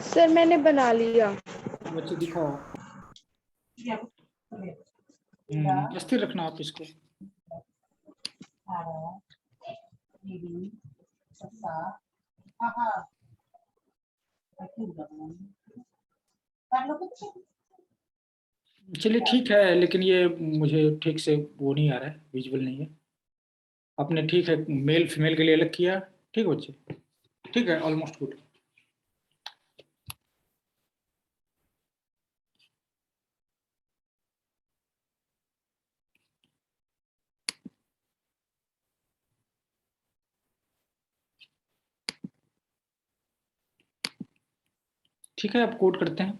Sir मैंने बना लिया। बच्चे दिखाओ। स्थिर रखना आप इसको। चलिए ठीक है, लेकिन ये मुझे ठीक से वो नहीं आ रहा है, विजुअल नहीं है। आपने ठीक है मेल फीमेल के लिए अलग किया, ठीक है बच्चे, ठीक है, ऑलमोस्ट गुड। ठीक है, आप कोड करते हैं।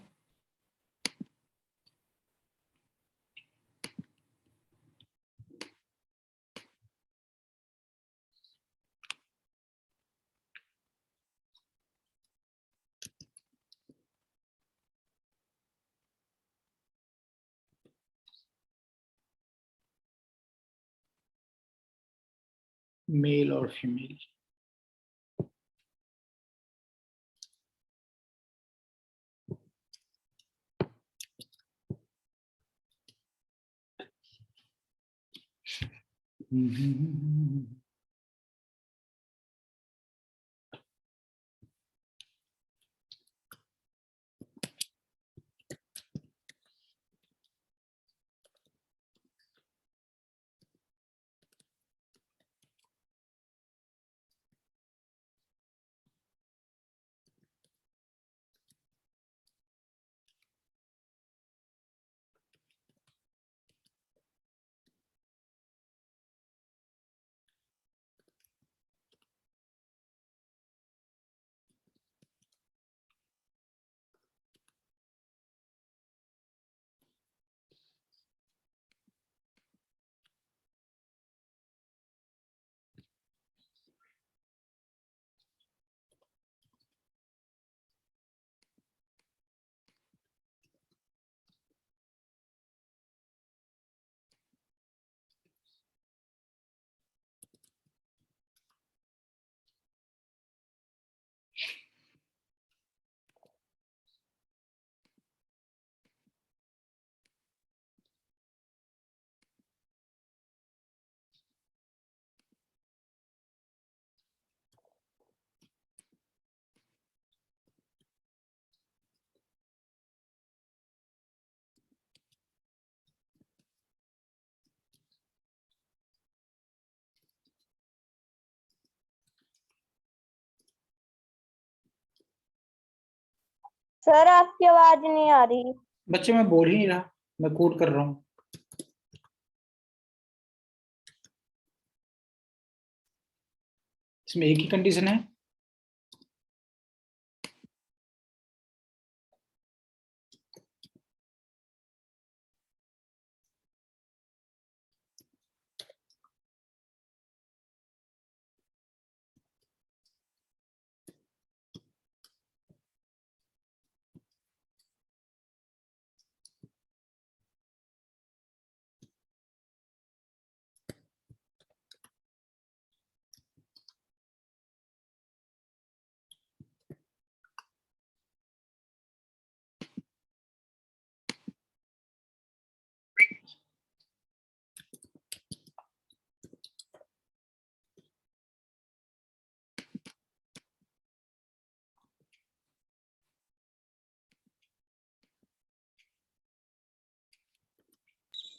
मेल और फीमेल। सर आपकी आवाज नहीं आ रही। बच्चे मैं बोल ही नहीं रहा, मैं कोड कर रहा हूँ। इसमें एक ही कंडीशन है।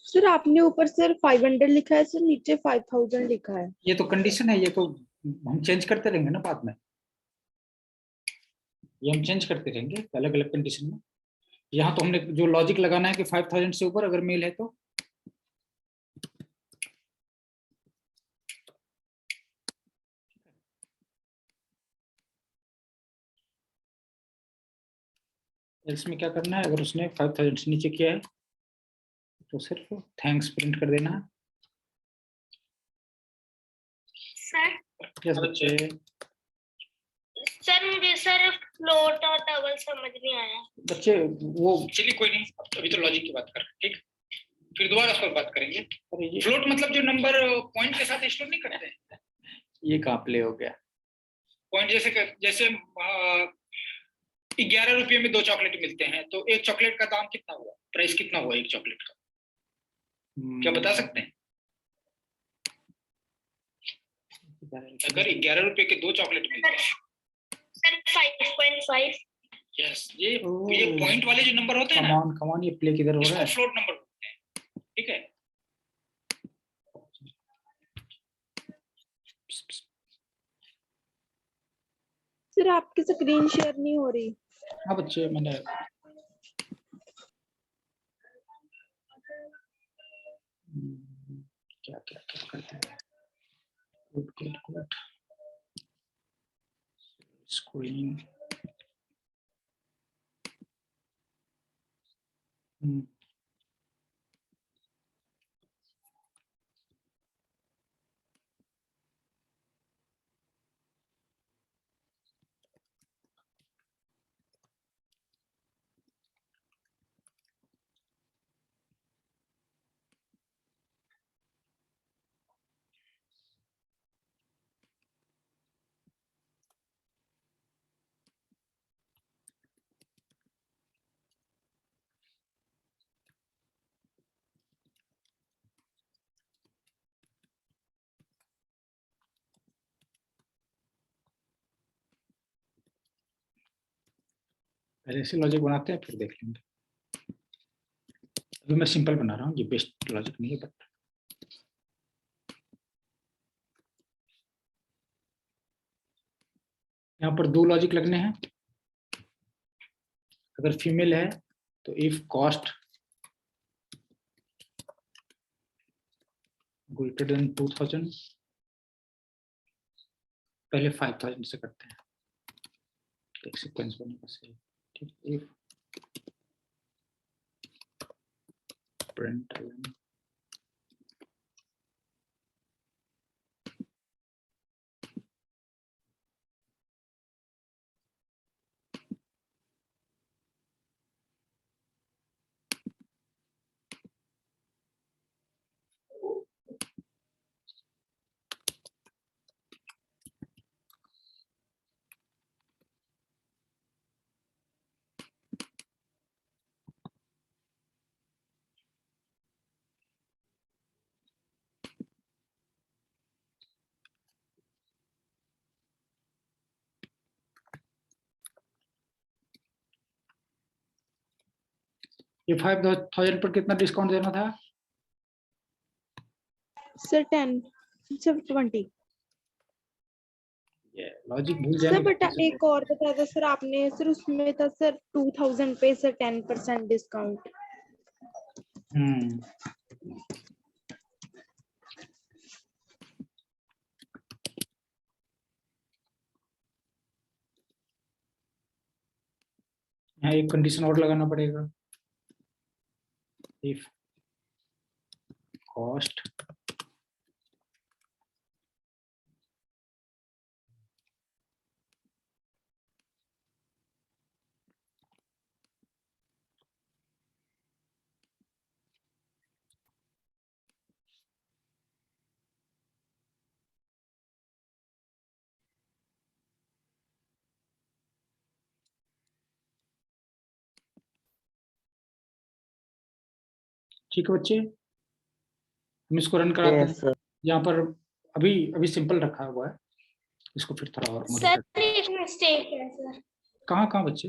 सर आपने ऊपर सिर्फ 500 लिखा है सर, नीचे 5000 लिखा है। ये तो कंडीशन है, ये तो हम चेंज करते रहेंगे ना बाद में, ये हम चेंज करते रहेंगे अलग अलग कंडीशन में। यहाँ तो हमने जो लॉजिक लगाना है कि 5000 से ऊपर अगर मेल है तो इसमें क्या करना है, अगर उसने 5000 से नीचे किया है तो सिर्फ थैंक्स प्रिंट कर देना है। सर यस बच्चे। सर मुझे सर फ्लोट और डबल समझ नहीं आया। बच्चे वो चलिए कोई नहीं, अभी तो लॉजिक की बात कर रहे हैं, ठीक, फिर दोबारा इस पर बात करेंगे। फ्लोट मतलब जो नंबर पॉइंट के साथ स्टोर नहीं करते हैं, ये कहाँ प्ले हो गया। पॉइंट जैसे 11 रुपये में 2 चॉकलेट मिलते हैं, तो एक चॉकलेट का दाम कितना हुआ, प्राइस कितना हुआ एक चॉकलेट का, क्या बता सकते हैं? अगर 11 रुपये के 2 चॉकलेट मिलते हैं सर 5.5। यस, ये पॉइंट वाले जो नंबर होते हैं ना, कमान ये प्ले किधर हो रहा है, इसको फ्लोट नंबर बोलते हैं, ठीक है। सर आपकी स्क्रीन शेयर नहीं हो रही। हाँ बच्चे, मैंने क्या क्या क्या करते हैं, गुड स्क्रीन, पहले से लॉजिक बनाते हैं फिर देख लेंगे। अभी मैं सिंपल बना रहा हूँ, ये बेस्ट लॉजिक नहीं है, बट यहाँ पर 2 लॉजिक लगने हैं। अगर फीमेल है तो इफ कॉस्ट ग्रेटर देन 2000, पहले 5000 से करते हैं, एक सीक्वेंस बनेगा सही, ठीक। इफ प्रिंट ये 5000 पर कितना डिस्काउंट देना था? Sir 10 sir 20। ये लॉजिक भूल सर जाएंगे। बेटा एक और बता दो सर, आपने सर उसमें था सर 2000 पे सर 10% डिस्काउंट। यहाँ एक कंडीशन और लगाना पड़ेगा, इफ कॉस्ट ठीक है बच्चे, हम इसको रन कराते हैं। यहाँ पर अभी अभी सिंपल रखा हुआ है, इसको फिर थोड़ा और सर एक मिस्टेक है सर। कहाँ वच्चे?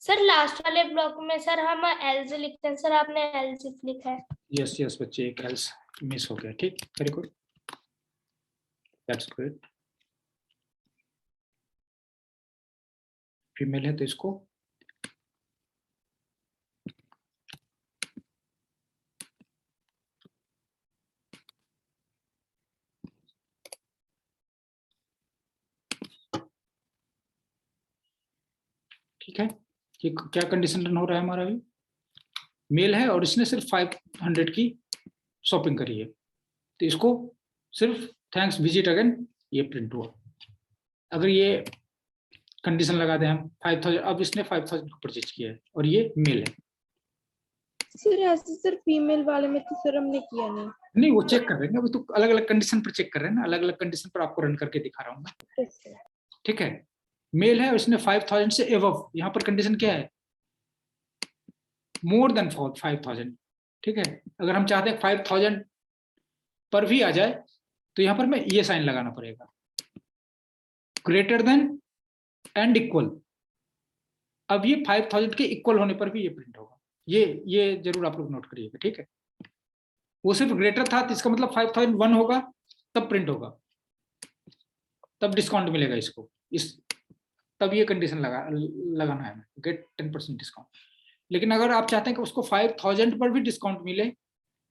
सर लास्ट वाले ब्लॉक में सर हम एल्स लिखते हैं, सर आपने एल्स लिखा है। यस यस बच्चे, एक एल्स मिस हो गया, ठीक, very good, that's good. Female है तो इसको ठीक है। कि क्या कंडीशन रन हो रहा है हमारा, अभी मेल है और इसने सिर्फ 500 की शॉपिंग करी है, तो इसको सिर्फ थैंक्स विजिट अगेन ये प्रिंट हुआ। अगर ये कंडीशन लगा दें हम 5000, अब इसने 5000 को परचेज किया है और ये मेल है। सर ऐसे सर फीमेल वाले में तो सर हमने किया नहीं वो चेक कर रहे हैं, अभी तो अलग अलग कंडीशन पर चेक कर रहे हैं ना, अलग अलग कंडीशन पर आपको रन करके दिखा रहा हूँ मैं, ठीक है। मेल है और इसने 5000 से एबव, यहाँ पर कंडीशन क्या है, मोर देन 5000, ठीक है। अगर हम चाहते हैं 5000 पर भी आ जाए तो यहाँ पर मैं ये साइन लगाना पड़ेगा, ग्रेटर देन एंड इक्वल। अब ये 5000 के इक्वल होने पर भी ये प्रिंट होगा, ये जरूर आप लोग नोट करिएगा, ठीक है। वो सिर्फ ग्रेटर था तो इसका मतलब 5001 होगा तब प्रिंट होगा, तब डिस्काउंट मिलेगा इसको, इस तब ये कंडीशन लगाना है, गेट 10% डिस्काउंट। लेकिन अगर आप चाहते हैं कि उसको 5000 पर भी डिस्काउंट मिले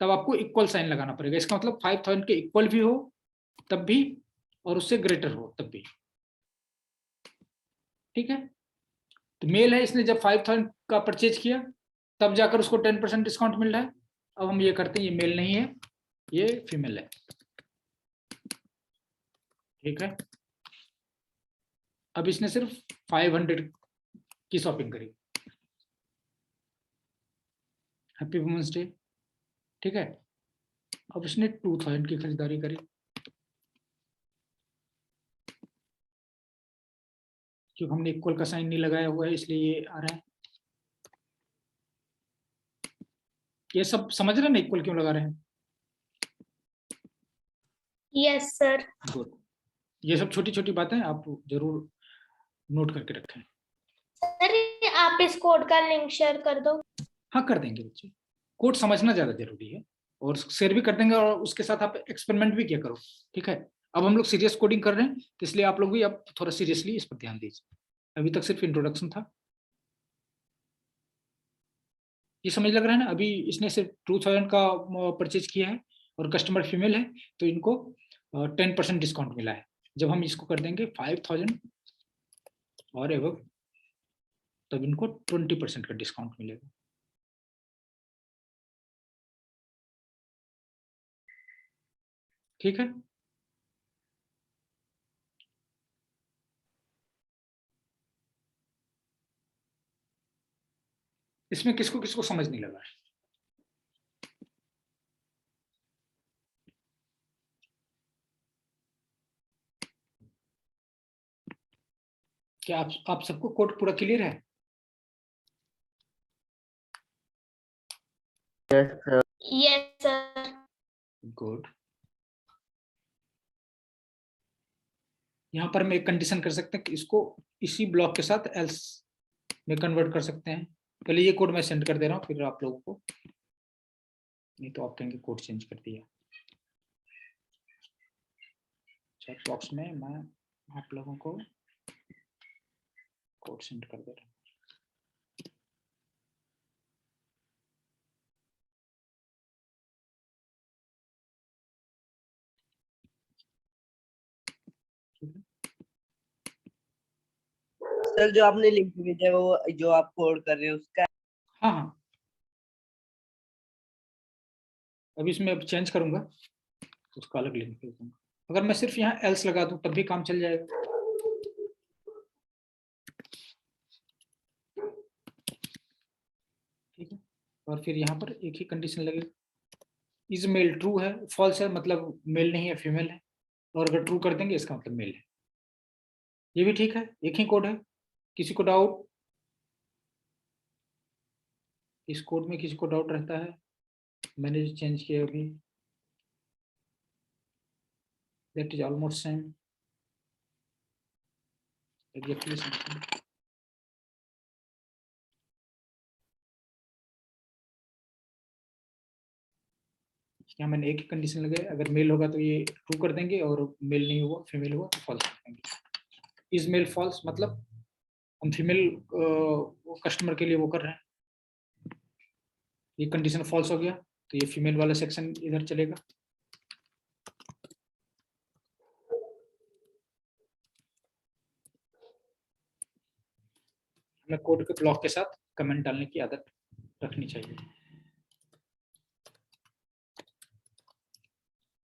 तब आपको इक्वल साइन लगाना पड़ेगा। इसका मतलब 5000 के इक्वल भी हो तब भी और उससे ग्रेटर हो तब भी, ठीक है। तो मेल है, इसने जब 5000 का परचेज किया तब जाकर उसको 10% डिस्काउंट मिल रहा है। अब हम ये करते हैं, ये मेल नहीं है, ये फीमेल है, ठीक है। अब इसने सिर्फ 500 की शॉपिंग करी, हैप्पी वुमेन्स डे, ठीक है। अब इसने 2000 की खरीदारी करी, क्योंकि हमने इक्वल का साइन नहीं लगाया हुआ है इसलिए ये आ रहा है। ये सब समझ रहे हैं ना, इक्वल क्यों लगा रहे हैं? Yes sir. गुड। ये सब छोटी छोटी बातें आप जरूर नोट करके रखें। सर ये आप इस कोड का लिंक शेयर कर दो। हाँ कर देंगे बच्चे, कोड समझना ज्यादा जरूरी है और शेयर भी कर देंगे, और उसके साथ आप एक्सपेरिमेंट भी किया करो, ठीक है। अब हम लोग सीरियस कोडिंग कर रहे हैं तो इसलिए आप लोग भी अब थोड़ा सीरियसली इस पर ध्यान दीजिए, अभी तक सिर्फ इंट्रोडक्शन था। ये समझ लग रहा है ना, अभी इसने सिर्फ 2000 का परचेज किया है और कस्टमर फीमेल है तो इनको 10% डिस्काउंट मिला है। जब हम इसको कर देंगे 5000 और एबव तब इनको 20% का डिस्काउंट मिलेगा, ठीक है। इसमें किसको किसको समझ नहीं लगा है? क्या आप सबको कोड पूरा क्लियर है? Yes sir. गुड। यहाँ पर मैं एक कंडीशन कर सकते हैं कि इसको इसी ब्लॉक के साथ एल्स में कन्वर्ट कर सकते हैं। पहले ये कोड मैं सेंड कर दे रहा हूँ फिर आप लोगों को, नहीं तो आप कहेंगे कोड चेंज कर दिया। चैट बॉक्स में मैं आप लोगों को कोड सेंड कर दे रहा हूँ। सर जो आपने लिंक भेजा है वो जो आप कोड कर रहे हैं उसका? हाँ हाँ, अभी इसमें अब चेंज करूंगा तो उसका अलग लिंक भेज दूंगा। अगर मैं सिर्फ यहाँ एल्स लगा दूं तब भी काम चल जाएगा, ठीक है। और फिर यहाँ पर एक ही कंडीशन लगेगी, इज मेल ट्रू है, फॉल्स है मतलब मेल नहीं है फीमेल है, और अगर ट्रू कर देंगे इसका मतलब मेल है। ये भी ठीक है, एक ही कोड है। किसी को डाउट? इस कोड में किसी को डाउट रहता है? मैंने जो चेंज किया अभी that is almost same, exactly same. यहाँ मैंने एक ही कंडीशन लगाई, अगर मेल होगा तो ये ट्रू कर देंगे और मेल नहीं हुआ फीमेल हुआ तो फॉल्स कर देंगे। इज मेल फॉल्स मतलब हम फीमेल कस्टमर के लिए वो कर रहे हैं, ये कंडीशन फॉल्स हो गया तो ये फीमेल वाला सेक्शन इधर चलेगा। हमें कोड के ब्लॉक के साथ कमेंट डालने की आदत रखनी चाहिए,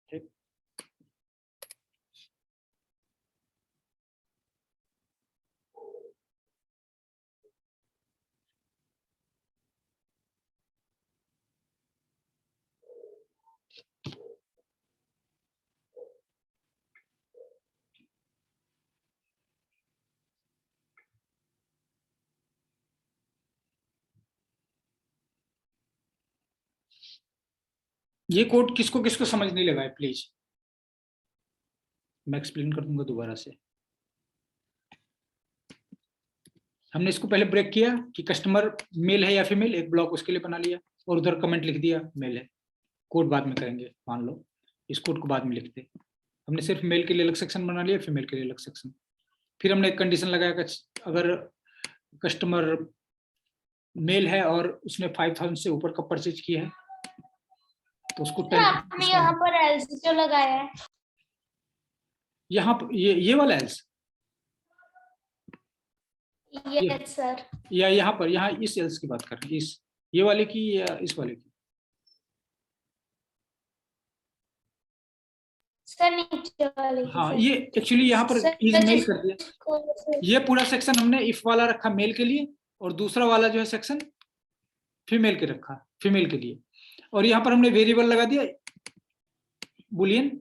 ठीक। ये कोड किसको किसको समझ नहीं लगा है प्लीज, मैं एक्सप्लेन कर दूंगा दोबारा से। हमने इसको पहले ब्रेक किया कि कस्टमर मेल है या फीमेल, एक ब्लॉक उसके लिए बना लिया और उधर कमेंट लिख दिया मेल है। कोड बाद में करेंगे, मान लो इस कोड को बाद में लिखते। हमने सिर्फ मेल के लिए अलग सेक्शन बना लिया, फीमेल के लिए अलग सेक्शन। फिर हमने एक कंडीशन लगाया कि अगर कस्टमर मेल है और उसने 5000 से ऊपर का परचेज किया है तो उसको सर आपने यहाँ पर एल्स क्यों लगाया है? यहाँ पर ये वाला एल्स यस सर। या यहाँ पर, यहाँ इस एल्स की बात कर रहे हैं, इस ये वाले की या इस वाले की? सर नीचे वाले की हाँ सर। ये एक्चुअली यहाँ पर सर, इज मेल जिस- कर दिया। ये पूरा सेक्शन हमने इफ वाला रखा मेल के लिए और दूसरा वाला जो है सेक्शन फीमेल के रखा, फीमेल के लिए। और यहाँ पर हमने वेरिएबल लगा दिया बुलियन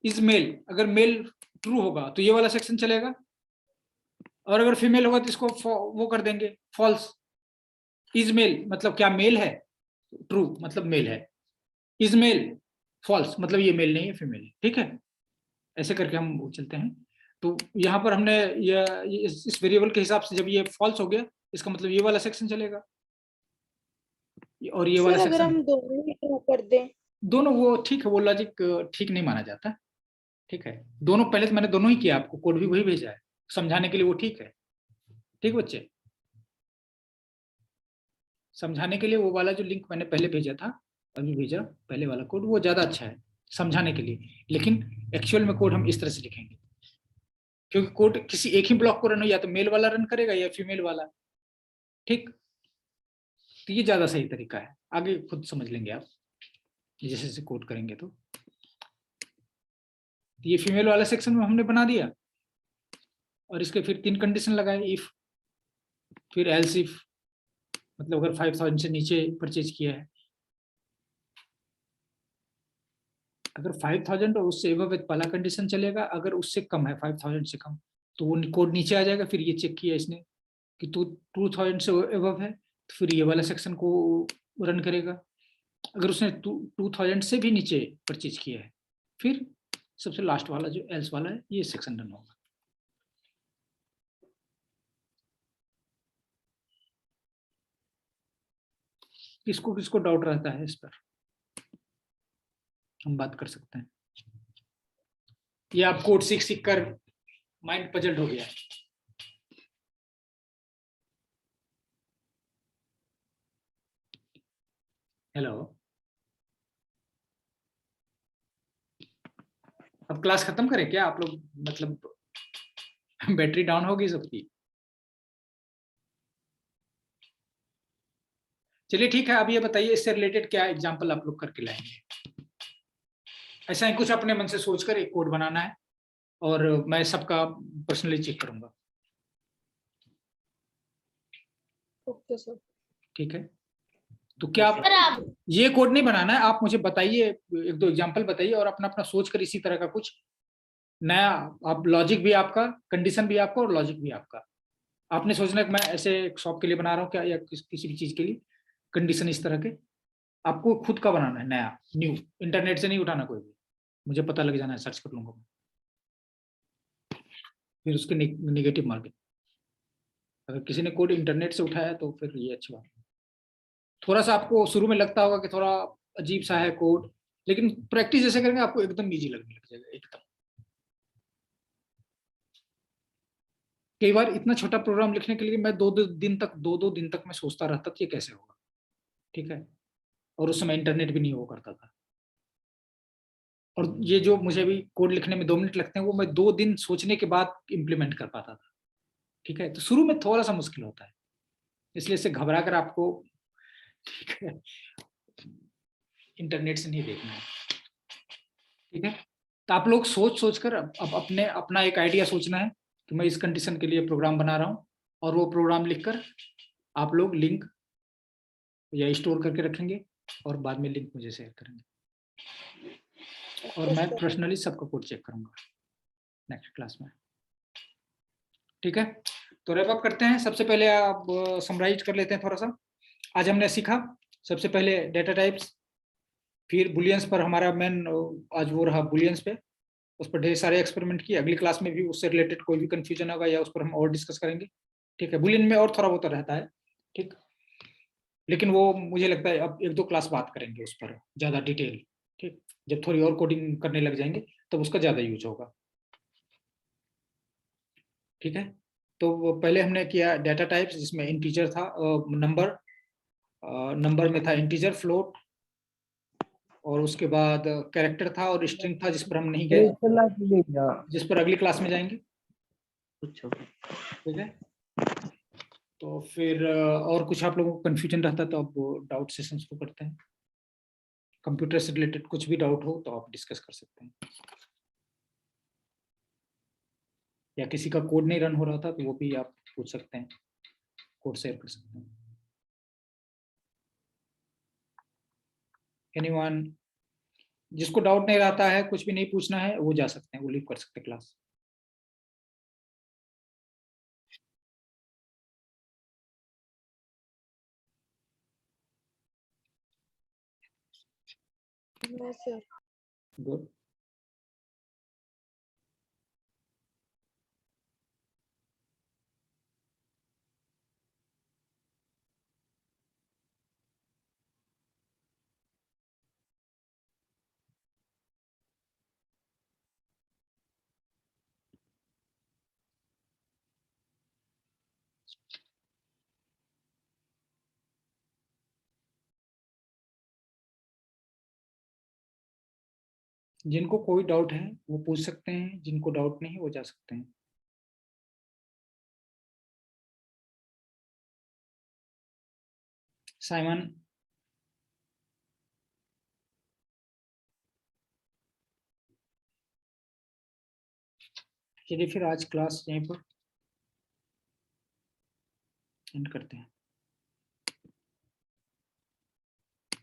इज मेल। अगर मेल ट्रू होगा तो ये वाला सेक्शन चलेगा, और अगर फीमेल होगा तो इसको वो कर देंगे फॉल्स। इज मेल मतलब क्या मेल है, ट्रू मतलब मेल है, इज मेल फॉल्स मतलब ये मेल नहीं है फीमेल है। ठीक है, ऐसे करके हम चलते हैं। तो यहाँ पर हमने ये इस वेरिएबल के हिसाब से जब ये फॉल्स हो गया इसका मतलब ये वाला सेक्शन चलेगा और ये वाला सर अगर सेक्शन, हम दोनों ही ड्रॉ कर दें दोनों वो ठीक है, वो लॉजिक ठीक नहीं माना जाता। ठीक है, दोनों पहले तो मैंने दोनों ही किया, आपको कोड भी वही भेजा है समझाने के लिए, वो ठीक है। ठीक बच्चे, समझाने के लिए वो वाला जो लिंक मैंने पहले भेजा था, अभी भेजा पहले वाला कोड, वो ज्यादा अच्छा है समझाने के लिए। लेकिन एक्चुअल में कोड हम इस तरह से लिखेंगे क्योंकि कोड किसी एक ही ब्लॉक को रन हो, या तो मेल वाला रन करेगा या फीमेल वाला। ठीक, तो ये ज्यादा सही तरीका है, आगे खुद समझ लेंगे आप जैसे जैसे कोड करेंगे। तो ये फीमेल वाला सेक्शन में हमने बना दिया और इसके फिर 3 कंडीशन लगाए, इफ फिर एल्स इफ, मतलब अगर 5000 से नीचे परचेज किया है, अगर 5000 और उससे एबव पहला कंडीशन चलेगा, अगर उससे कम है 5000 से कम तो वो कोड नीचे आ जाएगा। फिर ये चेक किया इसने कि तो 2000 से एबव है तो फिर ये वाला सेक्शन को रन करेगा। अगर उसने 2000 से भी नीचे परचेज किया है फिर सबसे लास्ट वाला जो एल्स वाला है ये सेक्शन रन होगा। किसको किसको डाउट रहता है इस पर हम बात कर सकते हैं। ये आप कोड सीख सीख कर माइंड पजल्ड हो गया है। हेलो, अब क्लास खत्म करें क्या आप लोग, मतलब बैटरी डाउन होगी सबकी? चलिए ठीक है, अब ये बताइए इससे रिलेटेड क्या एग्जांपल आप लोग करके लाएंगे। ऐसा ही कुछ अपने मन से सोचकर एक कोड बनाना है और मैं सबका पर्सनली चेक करूंगा। Okay sir. ठीक है, तो क्या आप सर आप ये कोड नहीं बनाना है, आप मुझे बताइए एक दो एग्जांपल बताइए और अपना अपना सोच कर इसी तरह का कुछ नया, आप लॉजिक भी आपका, कंडीशन भी आपका और लॉजिक भी आपका। आपने सोचना कि मैं ऐसे एक शॉप के लिए बना रहा हूँ क्या, या किसी भी चीज के लिए कंडीशन इस तरह के आपको खुद का बनाना है, नया न्यू, इंटरनेट से नहीं उठाना कोई भी, मुझे पता लग जाना है, सर्च कर लूंगा फिर उसके नेगेटिव मार्किंग। अगर किसी ने कोड इंटरनेट से उठाया तो फिर ये अच्छी बात है। थोड़ा सा आपको शुरू में लगता होगा कि थोड़ा अजीब सा है कोड, लेकिन प्रैक्टिस जैसे करेंगे आपको एकदम इजी लगने लग जाएगा एकदम। कई बार इतना छोटा प्रोग्राम लिखने के लिए मैं दो दो दिन तक मैं सोचता रहता था ये कैसे होगा। ठीक है, और उस समय इंटरनेट भी नहीं हुआ करता था, और ये जो मुझे अभी कोड लिखने में 2 मिनट लगते हैं वो मैं 2 दिन सोचने के बाद इम्प्लीमेंट कर पाता था। ठीक है, तो शुरू में थोड़ा सा मुश्किल होता है, इसलिए इससे घबरा कर आपको, ठीक है, इंटरनेट से नहीं देखना है। ठीक है, तो आप लोग सोच कर अब अपने अपना एक आइडिया सोचना है कि मैं इस कंडीशन के लिए प्रोग्राम बना रहा हूँ, और वो प्रोग्राम लिखकर आप लोग लिंक या स्टोर करके रखेंगे और बाद में लिंक मुझे शेयर करेंगे, और मैं पर्सनली सबका कोड चेक करूंगा नेक्स्ट क्लास में। ठीक है, तो रैप अप करते हैं। सबसे पहले आप समराइज कर लेते हैं थोड़ा सा। आज हमने सीखा सबसे पहले डेटा टाइप्स, फिर बुलियंस पर हमारा मेन आज वो रहा, बुलियंस पे उस पर ढेर सारे एक्सपेरिमेंट किए। अगली क्लास में भी उससे रिलेटेड कोई भी कंफ्यूजन होगा या उस पर हम और डिस्कस करेंगे, ठीक है। बुलियन में और थोड़ा बहुत रहता है, ठीक, लेकिन वो मुझे लगता है अब 1-2 क्लास बात करेंगे उस पर ज्यादा डिटेल, ठीक। जब थोड़ी और कोडिंग करने लग जाएंगे तब उसका ज्यादा यूज होगा, ठीक है। तो पहले हमने किया डाटा टाइप्स, जिसमें इंटीजर था, नंबर में था इंटीजर, फ्लोट, और उसके बाद कैरेक्टर था और स्ट्रिंग था, जिस पर हम नहीं गए, जिस पर अगली क्लास में जाएंगे, अच्छा ठीक है। तो फिर और कुछ आप लोगों को कंफ्यूजन रहता है तो आप डाउट सेशन शुरू करते हैं। कंप्यूटर से रिलेटेड कुछ भी डाउट हो तो आप डिस्कस कर सकते हैं, या किसी का कोड नहीं रन हो रहा था तो वो भी आप पूछ सकते हैं, कोड शेयर कर सकते हैं। एनीवन, जिसको डाउट नहीं रहता है, कुछ भी नहीं पूछना है, वो जा सकते हैं, वो लीव कर सकते हैं क्लास। No sir. गुड। जिनको कोई डाउट है वो पूछ सकते हैं, जिनको डाउट नहीं वो जा सकते हैं। साइमन, चलिए फिर आज क्लास यहीं पर एंड करते हैं।